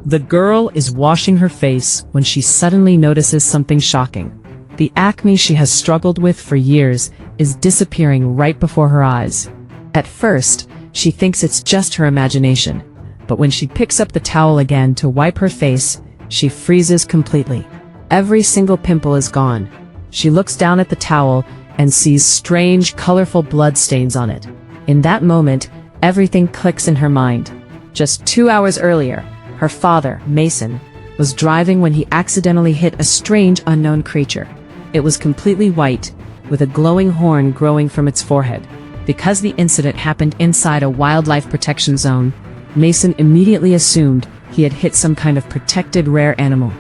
The girl is washing her face when she suddenly notices something shocking. The acne she has struggled with for years is disappearing right before her eyes. At first, she thinks it's just her imagination, but when she picks up the towel again to wipe her face, she freezes completely. Every single pimple is gone. She looks down at the towel and sees strange, colorful blood stains on it. In that moment, everything clicks in her mind. Just 2 hours earlier, her father, Mason, was driving when he accidentally hit a strange, unknown creature. It was completely white, with a glowing horn growing from its forehead. Because the incident happened inside a wildlife protection zone, Mason immediately assumed he had hit some kind of protected rare animal.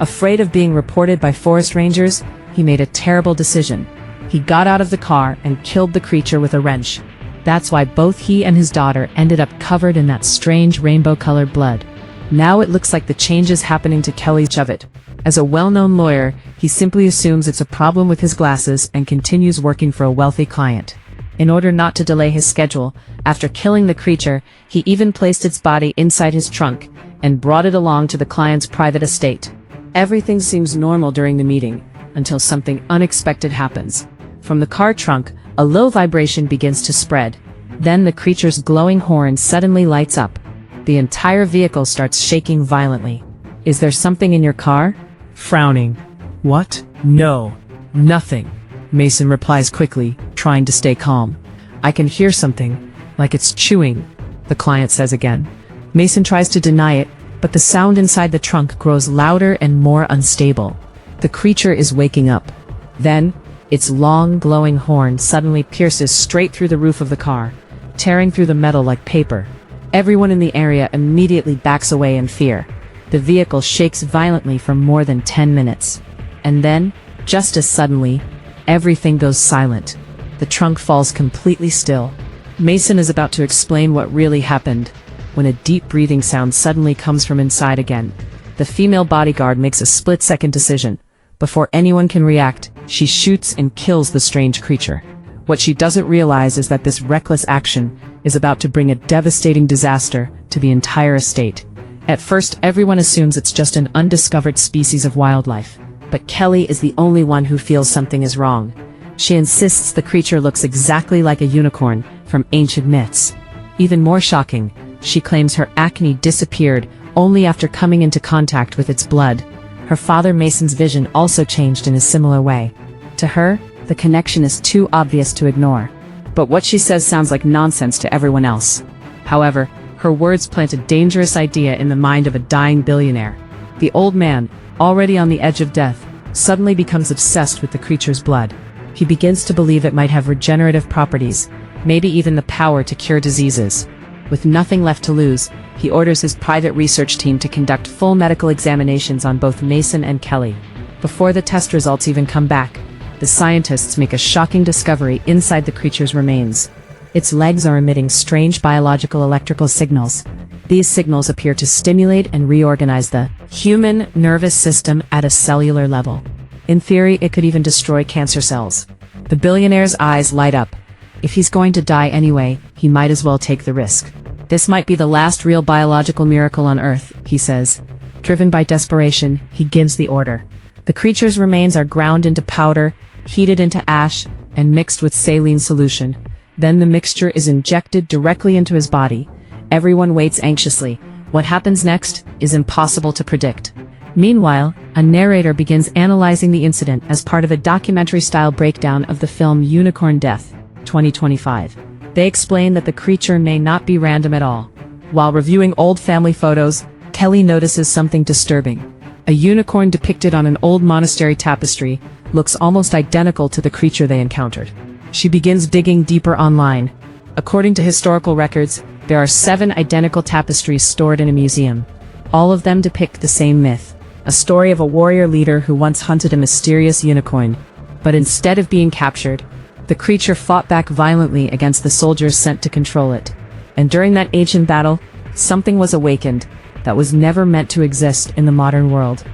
Afraid of being reported by forest rangers, he made a terrible decision. He got out of the car and killed the creature with a wrench. That's why both he and his daughter ended up covered in that strange rainbow-colored blood. Now it looks like the change is happening to Kelly Chovit. As a well-known lawyer, he simply assumes it's a problem with his glasses and continues working for a wealthy client. In order not to delay his schedule, after killing the creature, he even placed its body inside his trunk and brought it along to the client's private estate. Everything seems normal during the meeting, until something unexpected happens. From the car trunk, a low vibration begins to spread. Then the creature's glowing horn suddenly lights up. The entire vehicle starts shaking violently. "Is there something in your car?" Frowning. "What? No. Nothing," Mason replies quickly, trying to stay calm. "I can hear something, like it's chewing," the client says again. Mason tries to deny it, but the sound inside the trunk grows louder and more unstable. The creature is waking up. Then, its long, glowing horn suddenly pierces straight through the roof of the car, tearing through the metal like paper. Everyone in the area immediately backs away in fear. The vehicle shakes violently for more than 10 minutes. And then, just as suddenly, everything goes silent. The trunk falls completely still. Mason is about to explain what really happened, when a deep breathing sound suddenly comes from inside again. The female bodyguard makes a split-second decision. Before anyone can react, she shoots and kills the strange creature. What she doesn't realize is that this reckless action is about to bring a devastating disaster to the entire estate. At first, everyone assumes it's just an undiscovered species of wildlife. But Kelly is the only one who feels something is wrong. She insists the creature looks exactly like a unicorn from ancient myths. Even more shocking, she claims her acne disappeared only after coming into contact with its blood. Her father Mason's vision also changed in a similar way. To her, the connection is too obvious to ignore. But what she says sounds like nonsense to everyone else. However, her words plant a dangerous idea in the mind of a dying billionaire. The old man, already on the edge of death, suddenly becomes obsessed with the creature's blood. He begins to believe it might have regenerative properties, maybe even the power to cure diseases. With nothing left to lose, he orders his private research team to conduct full medical examinations on both Mason and Kelly. Before the test results even come back, the scientists make a shocking discovery inside the creature's remains. Its legs are emitting strange biological electrical signals. These signals appear to stimulate and reorganize the human nervous system at a cellular level. In theory, it could even destroy cancer cells. The billionaire's eyes light up. If he's going to die anyway, he might as well take the risk. "This might be the last real biological miracle on Earth," he says. Driven by desperation, he gives the order. The creature's remains are ground into powder, heated into ash, and mixed with saline solution. Then the mixture is injected directly into his body. Everyone waits anxiously. What happens next is impossible to predict. Meanwhile, a narrator begins analyzing the incident as part of a documentary-style breakdown of the film Unicorn Death, 2025. They explain that the creature may not be random at all. While reviewing old family photos, Kelly notices something disturbing. A unicorn depicted on an old monastery tapestry looks almost identical to the creature they encountered. She begins digging deeper online. According to historical records, there are 7 identical tapestries stored in a museum. All of them depict the same myth, a story of a warrior leader who once hunted a mysterious unicorn. But instead of being captured, the creature fought back violently against the soldiers sent to control it. And during that ancient battle, something was awakened that was never meant to exist in the modern world.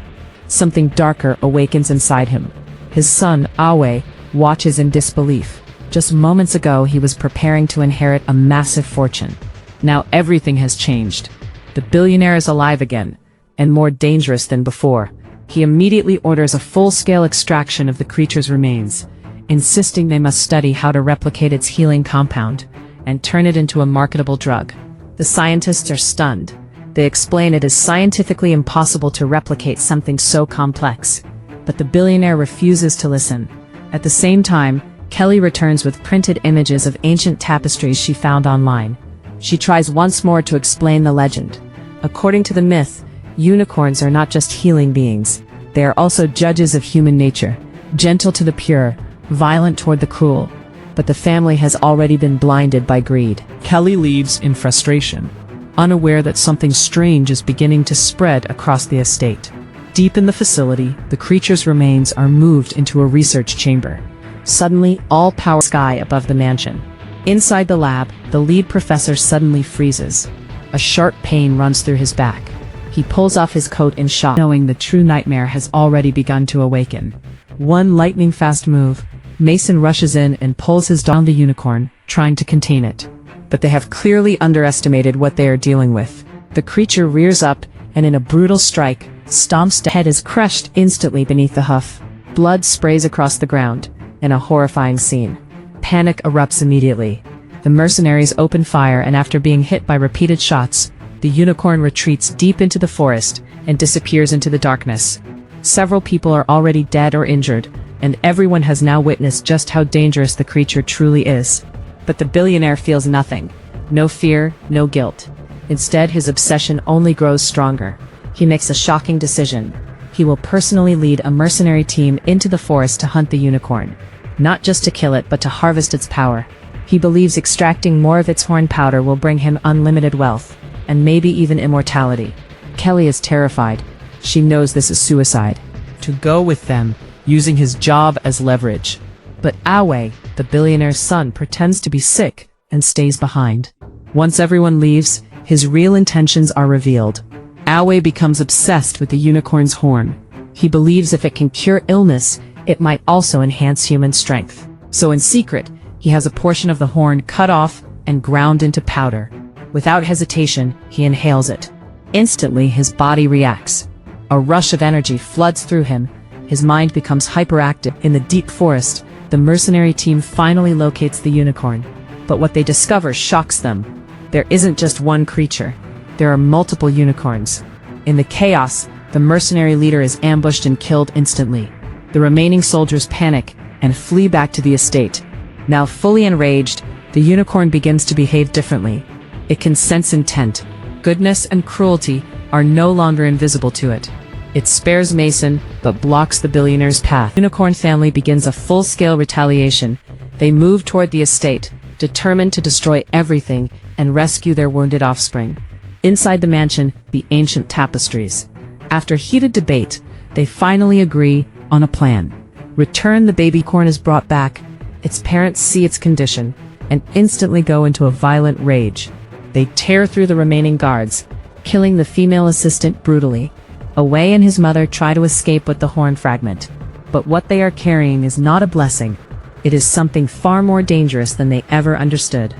Something darker awakens inside him. His son, Awe, watches in disbelief. Just moments ago, he was preparing to inherit a massive fortune. Now everything has changed. The billionaire is alive again, and more dangerous than before. He immediately orders a full-scale extraction of the creature's remains, insisting they must study how to replicate its healing compound and turn it into a marketable drug. The scientists are stunned. They explain it is scientifically impossible to replicate something so complex. But the billionaire refuses to listen. At the same time, Kelly returns with printed images of ancient tapestries she found online. She tries once more to explain the legend. According to the myth, unicorns are not just healing beings. They are also judges of human nature, gentle to the pure, violent toward the cruel. But the family has already been blinded by greed. Kelly leaves in frustration, unaware that something strange is beginning to spread across the estate. Deep in the facility, the creature's remains are moved into a research chamber. Suddenly, all power sky above the mansion. Inside the lab, the lead professor suddenly freezes. A sharp pain runs through his back. He pulls off his coat in shock, knowing the true nightmare has already begun to awaken. One lightning-fast move, Mason rushes in and pulls his down the unicorn, trying to contain it. But they have clearly underestimated what they are dealing with. The creature rears up, and in a brutal strike, stomps down. Head is crushed instantly beneath the hoof. Blood sprays across the ground, in a horrifying scene. Panic erupts immediately. The mercenaries open fire, and after being hit by repeated shots, the unicorn retreats deep into the forest and disappears into the darkness. Several people are already dead or injured, and everyone has now witnessed just how dangerous the creature truly is. But the billionaire feels nothing. No fear, no guilt. Instead, his obsession only grows stronger. He makes a shocking decision. He will personally lead a mercenary team into the forest to hunt the unicorn. Not just to kill it, but to harvest its power. He believes extracting more of its horn powder will bring him unlimited wealth, and maybe even immortality. Kelly is terrified. She knows this is suicide. To go with them, using his job as leverage. But Awe, the billionaire's son, pretends to be sick and stays behind. Once everyone leaves, his real intentions are revealed. Awe becomes obsessed with the unicorn's horn. He believes if it can cure illness, it might also enhance human strength. So in secret, he has a portion of the horn cut off and ground into powder. Without hesitation, he inhales it. Instantly, his body reacts. A rush of energy floods through him. His mind becomes hyperactive. In the deep forest, the mercenary team finally locates the unicorn. But what they discover shocks them. There isn't just one creature. There are multiple unicorns. In the chaos, the mercenary leader is ambushed and killed instantly. The remaining soldiers panic and flee back to the estate. Now fully enraged, the unicorn begins to behave differently. It can sense intent. Goodness and cruelty are no longer invisible to it. It spares Mason, but blocks the billionaire's path. The unicorn family begins a full-scale retaliation. They move toward the estate, determined to destroy everything and rescue their wounded offspring. Inside the mansion, the ancient tapestries. After heated debate, they finally agree on a plan. Return the baby corn is brought back. Its parents see its condition and instantly go into a violent rage. They tear through the remaining guards, killing the female assistant brutally. Awe and his mother try to escape with the horn fragment. But what they are carrying is not a blessing. It is something far more dangerous than they ever understood.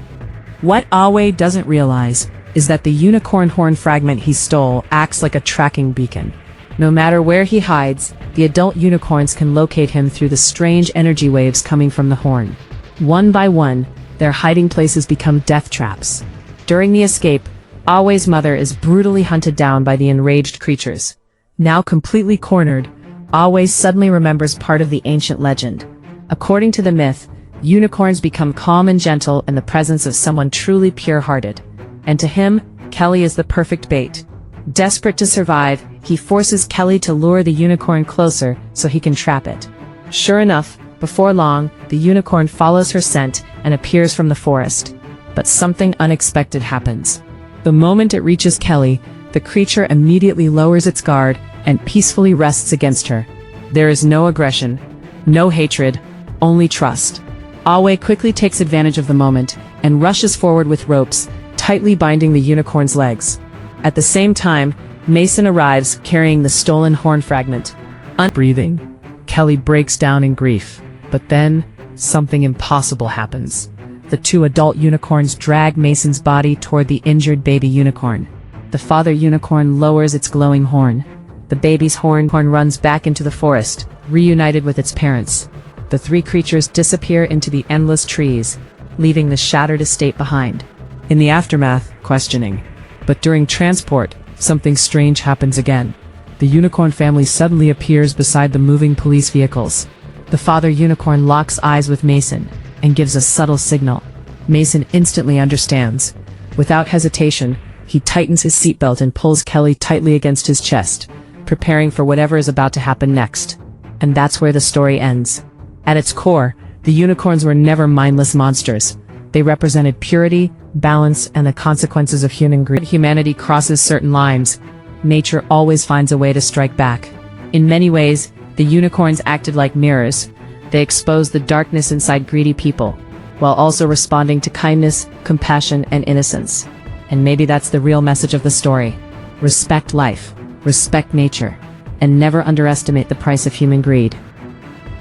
What Awe doesn't realize is that the unicorn horn fragment he stole acts like a tracking beacon. No matter where he hides, the adult unicorns can locate him through the strange energy waves coming from the horn. One by one, their hiding places become death traps. During the escape, Awe's mother is brutally hunted down by the enraged creatures. Now completely cornered, Awe suddenly remembers part of the ancient legend. According to the myth, unicorns become calm and gentle in the presence of someone truly pure-hearted. And to him, Kelly is the perfect bait. Desperate to survive, he forces Kelly to lure the unicorn closer so he can trap it. Sure enough, before long, the unicorn follows her scent and appears from the forest. But something unexpected happens. The moment it reaches Kelly, the creature immediately lowers its guard and peacefully rests against her. There is no aggression, no hatred, only trust. Awe quickly takes advantage of the moment and rushes forward with ropes, tightly binding the unicorn's legs. At the same time, Mason arrives carrying the stolen horn fragment. Breathing, Kelly breaks down in grief. But then, something impossible happens. The two adult unicorns drag Mason's body toward the injured baby unicorn. The father unicorn lowers its glowing horn. The baby's horn runs back into the forest, reunited with its parents. The three creatures disappear into the endless trees, leaving the shattered estate behind. In the aftermath, questioning. But during transport, something strange happens again. The unicorn family suddenly appears beside the moving police vehicles. The father unicorn locks eyes with Mason and gives a subtle signal. Mason instantly understands. Without hesitation, he tightens his seatbelt and pulls Kelly tightly against his chest, preparing for whatever is about to happen next. And that's where the story ends. At its core, the unicorns were never mindless monsters. They represented purity, balance, and the consequences of human greed. Humanity crosses certain lines. Nature always finds a way to strike back. In many ways, the unicorns acted like mirrors. They exposed the darkness inside greedy people, while also responding to kindness, compassion, and innocence. And maybe that's the real message of the story. Respect life, respect nature, and never underestimate the price of human greed.